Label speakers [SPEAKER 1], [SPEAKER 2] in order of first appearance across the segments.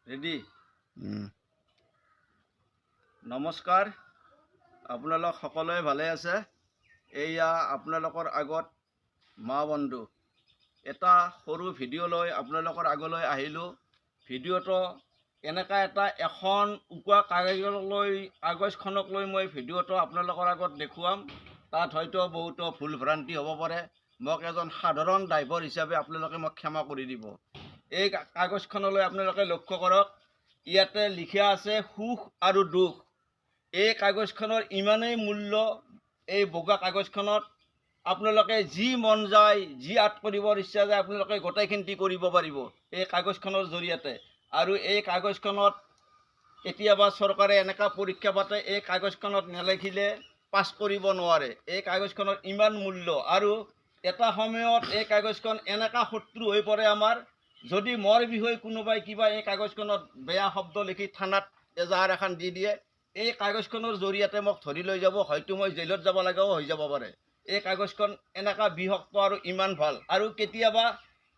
[SPEAKER 1] ready নমস্কাৰ আপোনালোক সকলোৱে ভালে আছে এয়া আপোনালোকৰ আগত মা বন্ধু এটা সৰু ভিডিঅ' লৈ আপোনালোকৰ আগলৈ আহিলোঁ ভিডিঅ'টো এনেকা এটা এখন উকুৱা কাগজখনক লৈ মই ভিডিঅ'টো আপোনালোকৰ আগত দেখুৱাম তাত হয়তো বহুতো ভুল ভ্ৰান্তি হ'ব পাৰে মোক এজন সাধাৰণ ড্ৰাইভাৰ হিচাপে আপোনালোকে মোক ক্ষমা কৰি দিব এই কাগজখনলৈ আপোনালোকে লক্ষ্য কৰক ইয়াতে লিখা আছে সুখ আৰু দুখ এই কাগজখনৰ ইমানেই মূল্য এই বগা কাগজখনত আপোনালোকে যি মন যায় যি আৰ্ট কৰিবৰ ইচ্ছা যায় আপোনালোকে গোটেইখিনি কৰিব পাৰিব এই কাগজখনৰ জৰিয়তে আৰু এই কাগজখনত কেতিয়াবা চৰকাৰে এনেকা পৰীক্ষা পাতে এই কাগজখনত নেলেখিলে পাছ কৰিব নোৱাৰে এই কাগজখনৰ ইমান মূল্য আৰু এটা সময়ত এই কাগজখন এনেকা শত্ৰু হৈ পৰে আমাৰ যদি মোৰ বিষয়ে কোনোবাই কিবা এই কাগজখনত বেয়া শব্দ লিখি থানাত এজাহাৰ এখন দি দিয়ে এই কাগজখনৰ জৰিয়তে মোক ধৰি লৈ যাব হয়তো মই জেলত যাব লগাও হৈ যাব পাৰে এই কাগজখন এনেকা বিভক্ত আৰু ইমান ভাল আৰু কেতিয়াবা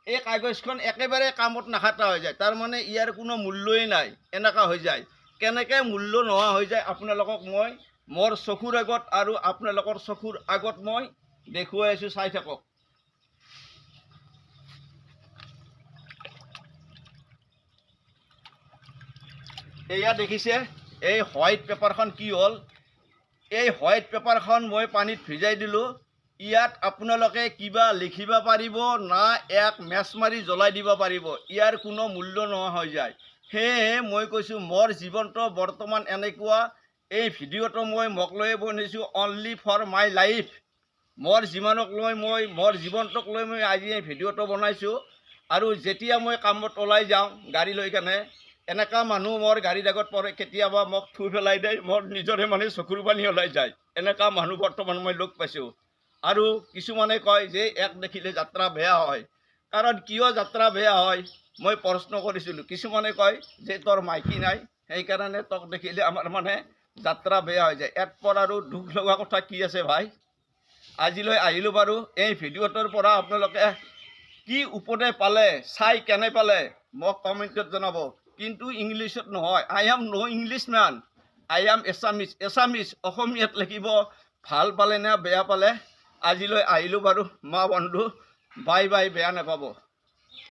[SPEAKER 1] এই কাগজখন একেবাৰে কামত নাখাটা হৈ যায় তাৰ মানে ইয়াৰ কোনো মূল্যই নাই এনেকা হৈ যায় কেনেকৈ মূল্য নোহোৱা হৈ যায় আপোনালোকক মই মোৰ চকুৰ আগত আৰু আপোনালোকৰ চকুৰ আগত মই দেখুৱাই আছোঁ চাই থাকক এয়া দেখিছে এই হোৱাইট পেপাৰখন কি হ'ল এই হোৱাইট পেপাৰখন মই পানীত ভিজাই দিলোঁ ইয়াত আপোনালোকে কিবা লিখিব পাৰিব না এক মেচ মাৰি জ্বলাই দিব পাৰিব ইয়াৰ কোনো মূল্য নোহোৱা হৈ যায় সেয়েহে মই কৈছোঁ মোৰ জীৱনটো বৰ্তমান এনেকুৱা এই ভিডিঅ'টো মই মোক লৈয়ে বনাইছোঁ অনলি ফৰ মাই লাইফ মোৰ জীৱনক লৈ মোৰ জীৱনটোক লৈ মই আজি এই ভিডিঅ'টো বনাইছোঁ আৰু যেতিয়া মই কামত ওলাই যাওঁ গাড়ী লৈ কেনে এনেকা মানুহ মোৰ গাড়ীৰ আগত পৰে কেতিয়াবা মোক থুই পেলাই দিয়ে মোৰ নিজৰে মানে চকুৰ পানী ওলাই যায় এনেকা মানুহ বৰ্তমান মই লগ পাইছোঁ আৰু কিছুমানে কয় যে এক দেখিলে যাত্ৰা বেয়া হয় কাৰণ কিয় যাত্ৰা বেয়া হয় মই প্ৰশ্ন কৰিছিলোঁ কিছুমানে কয় যে তোৰ মাইকী নাই সেইকাৰণে তোক দেখিলে আমাৰ মানে যাত্ৰা বেয়া হৈ যায় ইয়াত পৰা আৰু দুখ লগা কথা কি আছে ভাই আজিলৈ আহিলোঁ বাৰু এই ভিডিঅ'টোৰ পৰা আপোনালোকে কি উপদেশ পালে চাই কেনে পালে মোক কমেণ্টত জনাব কিন্তু ইংলিছত নহয় I am not' English man I am Assamese অসমীয়াত লিখিব ভাল পালে নে বেয়া পালে আজিলৈ আহিলোঁ বাৰু মা বন্ধু বাই বাই বেয়া নাপাব